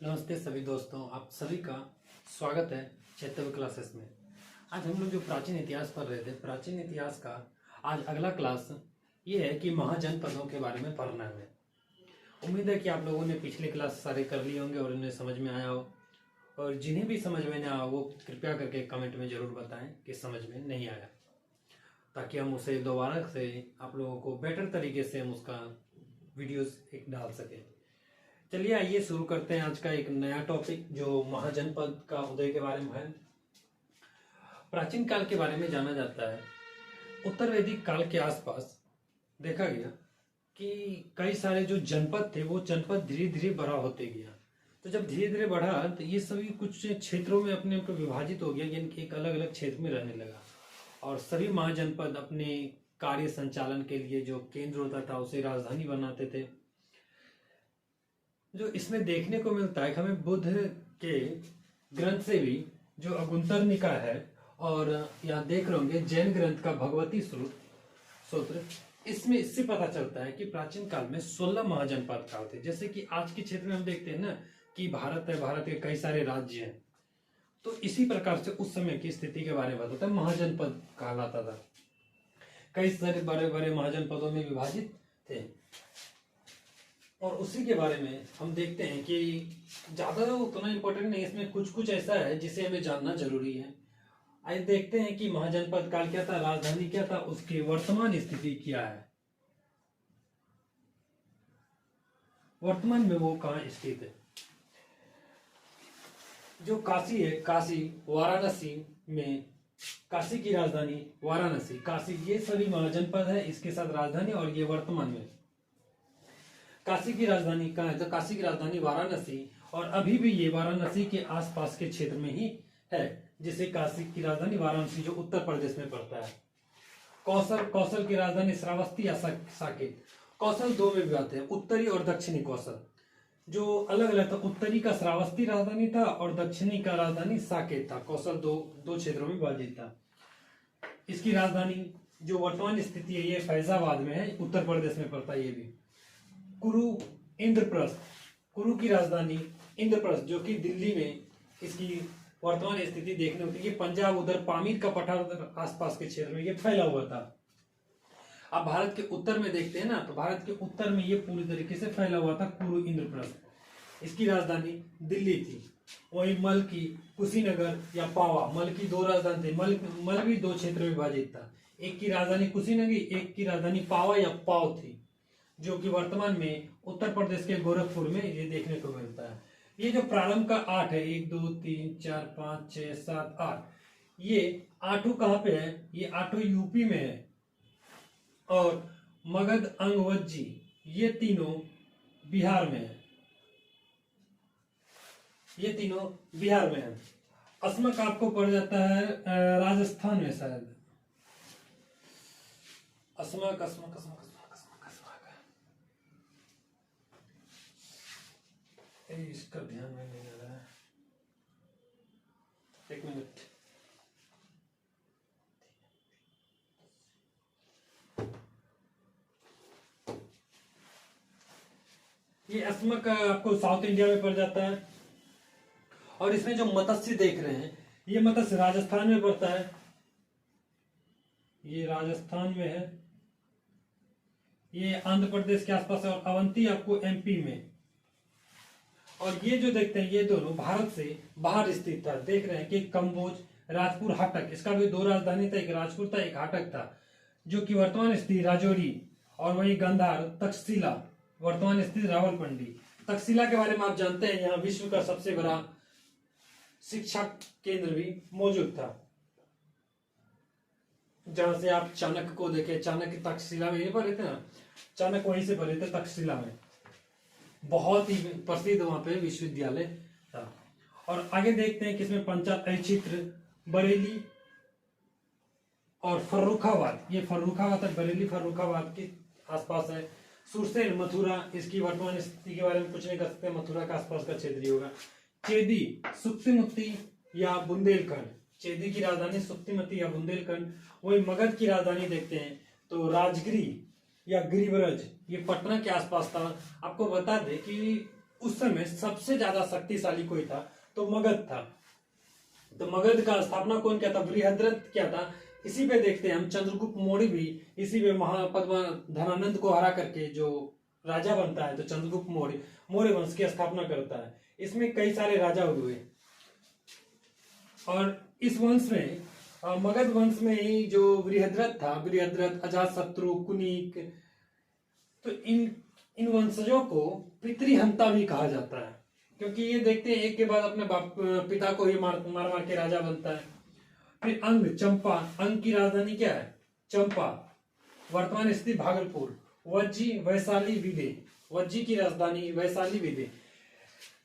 नमस्ते सभी दोस्तों, आप सभी का स्वागत है चैतन्य क्लासेस में। आज हम लोग जो प्राचीन इतिहास पढ़ रहे थे, प्राचीन इतिहास का आज अगला क्लास ये है कि महाजनपदों के बारे में पढ़ना है। उम्मीद है कि आप लोगों ने पिछले क्लास सारे कर लिए होंगे और उन्हें समझ में आया हो, और जिन्हें भी समझ में नहीं आया वो कृपया करके कमेंट में ज़रूर बताएं कि समझ में नहीं आया, ताकि हम उसे दोबारा से आप लोगों को बेटर तरीके से हम उसका वीडियोस एक डाल सकें। चलिए आइए शुरू करते हैं आज का एक नया टॉपिक जो महाजनपद का उदय के बारे में है। प्राचीन काल के बारे में जाना जाता है। उत्तर वैदिक काल के आसपास देखा गया कि कई सारे जो जनपद थे वो जनपद धीरे धीरे बड़ा होते गया। तो जब धीरे धीरे बढ़ा तो ये सभी कुछ क्षेत्रों में अपने आप विभाजित हो गया, यानी कि एक अलग अलग क्षेत्र में रहने लगा, और सभी महाजनपद अपने कार्य संचालन के लिए जो केंद्र होता था उसे राजधानी बनाते थे। जो इसमें देखने को मिलता है कि हमें बुद्ध के ग्रंथ से भी जो अगुंतर निकाय है, और यहाँ देख रहे होंगे जैन ग्रंथ का भगवती सूत्र, इसमें इससे पता चलता है कि प्राचीन काल में 16 महाजनपद काल थे। जैसे कि आज के क्षेत्र में हम देखते हैं ना कि भारत है, भारत के कई सारे राज्य हैं, तो इसी प्रकार से उस समय की स्थिति के बारे में बताता है। महाजनपद कहलाता था, कई सारे बड़े बड़े महाजनपदों में विभाजित थे, और उसी के बारे में हम देखते हैं कि ज्यादा उतना इम्पोर्टेंट नहीं, इसमें कुछ कुछ ऐसा है जिसे हमें जानना जरूरी है। आइए देखते हैं कि महाजनपद काल क्या था, राजधानी क्या था, उसकी वर्तमान स्थिति क्या है, वर्तमान में वो कहाँ स्थित है। जो काशी है, काशी वाराणसी में, काशी की राजधानी वाराणसी, काशी, ये सभी महाजनपद है, इसके साथ राजधानी, और ये वर्तमान में काशी की राजधानी कहाँ है, तो काशी की राजधानी वाराणसी, और अभी भी ये वाराणसी के आसपास के क्षेत्र में ही है, जिसे काशी की राजधानी वाराणसी जो उत्तर प्रदेश में पड़ता है। कौशल की राजधानी श्रावस्ती या साकेत। कौशल दो में विभाजित है, उत्तरी और दक्षिणी कौशल, जो अलग अलग था। उत्तरी का श्रावस्ती राजधानी था और दक्षिणी का राजधानी साकेत था। कौशल दो क्षेत्रों में विभाजित था। इसकी राजधानी जो वर्तमान स्थिति है ये फैजाबाद में है, उत्तर प्रदेश में पड़ता है। ये भी कुरु, इंद्रप्रस्थ, कुरु की राजधानी इंद्रप्रस्थ जो कि दिल्ली में इसकी वर्तमान स्थिति देखने होती है। पंजाब उधर पामीर का पठार उधर आसपास के क्षेत्र में ये फैला हुआ था। अब भारत के उत्तर में देखते हैं ना, तो भारत के उत्तर में ये पूरी तरीके से फैला हुआ था कुरु इंद्रप्रस्थ। इसकी राजधानी दिल्ली थी। वही मल की कुशीनगर या पावा, मल की दो राजधानी थी। मल भी दो क्षेत्र में विभाजित था, एक की राजधानी कुशीनगरी, एक की राजधानी पावा या पाव थी, जो कि वर्तमान में उत्तर प्रदेश के गोरखपुर में ये देखने को मिलता है। ये जो प्रारंभ का 8 है, 1 2 3 4 5 6 7 8, ये आठों कहाँ पे है, ये आठों यूपी में है, और मगध, अंगवज्जी, ये तीनों बिहार में है, ये तीनों बिहार में है। अस्मक आपको पड़ जाता है राजस्थान में शायद। अस्मक अस्मक अस्मक इसका ध्यान में नहीं आ रहा है, एक मिनट। ये अस्मक आपको साउथ इंडिया में पड़ जाता है, और इसमें जो मत्स्य देख रहे हैं ये मत्स्य राजस्थान में पड़ता है, ये राजस्थान में है, ये आंध्र प्रदेश के आसपास है, और अवंती आपको एमपी में। और ये जो देखते हैं ये दोनों भारत से बाहर स्थित था। देख रहे हैं कि कंबोज, राजपुर, हाटक, इसका भी दो राजधानी था, एक राजपुर था एक हाटक था, जो कि वर्तमान स्थिति राजौरी, और वही गांधार, तक्षशिला, वर्तमान स्थिति रावलपिंडी। तक्षशिला के बारे में आप जानते हैं, यहाँ विश्व का सबसे बड़ा शिक्षा केंद्र भी मौजूद था, जहां से आप चाणक्य को देखे, चाणक्य तक्षशिला में पढ़े थे ना, चाणक्य वहीं से पढ़े थे तक्षशिला में, बहुत ही प्रसिद्ध वहां पे विश्वविद्यालय था। और आगे देखते हैं कि इसमें पंचायत क्षेत्र बरेली और फर्रुखाबाद, ये फर्रुखाबाद तक, बरेली फर्रुखाबाद के आसपास है। सुरसेन, मथुरा, इसकी वर्तमान स्थिति के बारे में कुछ नहीं कर सकते, मथुरा के आसपास का क्षेत्र होगा। चेदी, सुक्तिमुत्ती या बुंदेलखंड, चेदी की राजधानी सुक्तिमुत्ती या बुंदेलखंड। वही मगध की राजधानी देखते हैं तो राजगिरी या गिरिब्रज, ये पटना के आसपास था। आपको बता दें कि उस समय सबसे ज्यादा शक्तिशाली कोई था तो मगध था। तो मगध का स्थापना कौन किया था? बृहद्रथ किया था। इसी पे देखते हैं हम चंद्रगुप्त मौर्य भी इसी पे महापद्मा धनानंद को हरा करके जो राजा बनता है, तो चंद्रगुप्त मौर्य मौर्य वंश की स्थापना करता है। इसमें कई सारे राजा हुए और इस वंश में मगध वंश में ही जो बृहद्रथ था, बृहद्रथ, अजातशत्रु, कुनिक, तो इन वंशजों को पितृहंता भी कहा जाता है, क्योंकि ये देखते हैं एक के बाद अपने बाप पिता को ही मार मार के राजा बनता है। फिर अंग, चंपा, अंग की राजधानी क्या है? चंपा, वर्तमान स्थिति भागलपुर। वज्जी, वैशाली, विदे, वज्जी की राजधानी वैशाली, विदे।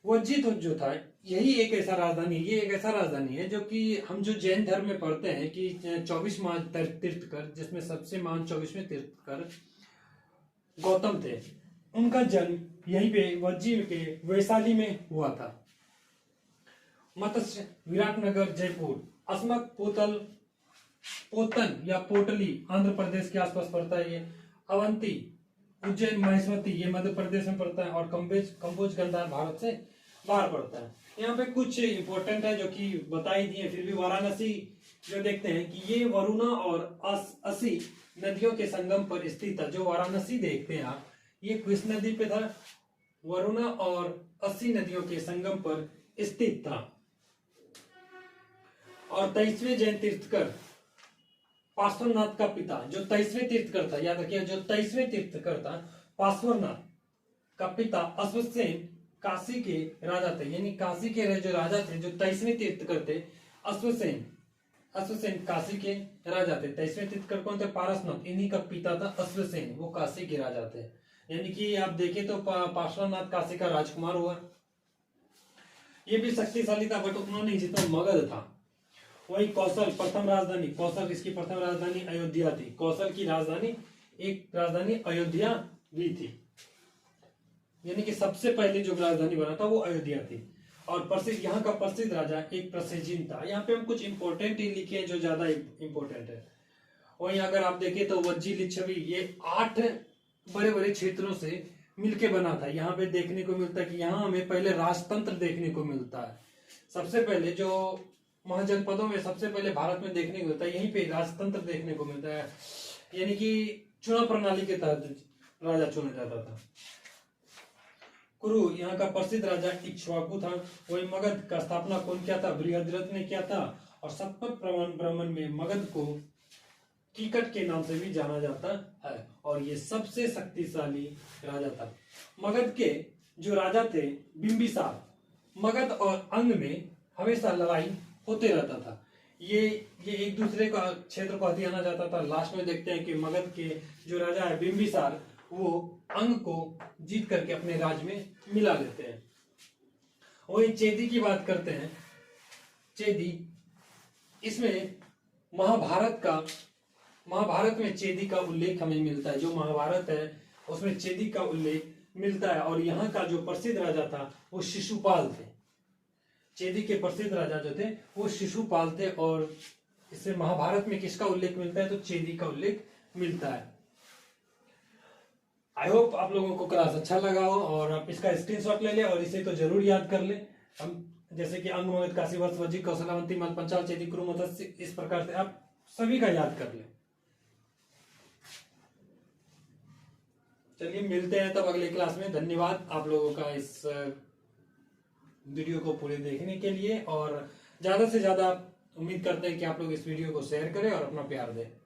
वज्जी तो जो था यही एक ऐसा राजधानी, ये एक ऐसा राजधानी है जो कि हम जो जैन धर्म में पढ़ते हैं कि 24 महान तीर्थकर, जिसमें सबसे महान 24वें तीर्थकर गौतम थे, उनका जन्म यहीं पे वज्जी के वैशाली में हुआ था। मत्स्य, विराटनगर, जयपुर। अस्मक, पोतन या पोटली आंध्र प्रदेश के आसपास पड़ता है ये। अवंती, उज्जैन, महेश्वती ये मध्य प्रदेश में पड़ता है। और कंबोज गंधार भारत से बाहर पड़ता है। यहाँ पे कुछ इंपॉर्टेंट है जो कि बता ही दिए, फिर भी वाराणसी जो देखते हैं कि ये वरुणा और असी नदियों के संगम पर स्थित था। जो वाराणसी देखते हैं आप, ये किस नदी पे था? वरुणा और असी नदियों के संगम पर स्थित था। और 23वें जैन तीर्थकर पार्श्वनाथ का पिता, जो 23वें तीर्थकर था, याद रखिए, जो 23वें तीर्थकर था पार्श्वनाथ का पिता अश्वसेन काशी के राजा थे। यानी काशी के जो राजा थे, जो 23वें तीर्थकर थे, अश्वसेन काशी के राजा थे। 23वें तीर्थकर कौन थे? पारसनाथ, इन्हीं का पिता था अश्वसेन, वो काशी के राजा थे। यानी कि आप देखें तो पार्श्वनाथ काशी का राजकुमार हुआ। ये भी शक्तिशाली था, बट उतना नहीं जितना मगध था। वही कौशल, प्रथम राजधानी कौशल, इसकी प्रथम राजधानी अयोध्या थी। कौशल की राजधानी, एक राजधानी अयोध्या भी थी। यानी कि सबसे पहले जो राजधानी बना था वो अयोध्या थी। और प्रसिद्ध, यहाँ का प्रसिद्ध राजा एक प्रसेजिन था। यहाँ पे हम कुछ इंपॉर्टेंट ही लिखे हैं जो ज्यादा इंपॉर्टेंट है। वहीं अगर आप देखें तो वज्जी लिच्छवी, ये 8 बड़े बड़े क्षेत्रों से मिलके बना था। यहाँ पे देखने को मिलता है कि यहाँ हमें पहले राजतंत्र देखने को मिलता है। सबसे पहले जो महाजनपदों में सबसे पहले भारत में देखने को मिलता है, यहीं पे राजतंत्र देखने को मिलता है। यानी कि चुनाव प्रणाली के तहत राजा चुना जाता था। कुरु, यहाँ का प्रसिद्ध राजा इक्ष्वाकु था। वही मगध का स्थापना कौन किया था? बृहद्रथ ने किया था। और सतपथ ब्राह्मण में मगध को कीकट के नाम से भी जाना जाता है, और ये सबसे शक्तिशाली राजा था। मगध के जो राजा थे बिंबिसार, मगध और अंग में हमेशा लड़ाई होते रहता था। ये एक दूसरे का क्षेत्र को हथियाना जाता था। लास्ट में देखते हैं कि मगध के जो राजा है बिंबिसार, वो अंग को जीत करके अपने राज्य में मिला लेते हैं। वही चेदी की बात करते हैं। चेदी, इसमें महाभारत में चेदी का उल्लेख हमें मिलता है। जो महाभारत है उसमें चेदी का उल्लेख मिलता है। और यहाँ का जो प्रसिद्ध राजा था वो शिशुपाल थे। चेदी के प्रसिद्ध राजा जो थे वो शिशुपाल थे। और इससे महाभारत में किसका उल्लेख मिलता है? तो चेदी का उल्लेख मिलता है। आई होप आप लोगों को क्लास अच्छा लगा हो और आप इसका स्क्रीनशॉट ले ले और इसे तो जरूर याद कर ले। हम जैसे कि अंग, मगध, काशी, वर्ष, वज्जी, कौशलावंती, मल, पंचाल, चेदी, कुरु, मत्स्य, इस प्रकार से आप सभी का याद कर ले। चलिए मिलते हैं तब अगले क्लास में। धन्यवाद आप लोगों का इस वीडियो को पूरे देखने के लिए, और ज्यादा से ज्यादा उम्मीद करते हैं कि आप लोग इस वीडियो को शेयर करें और अपना प्यार दें।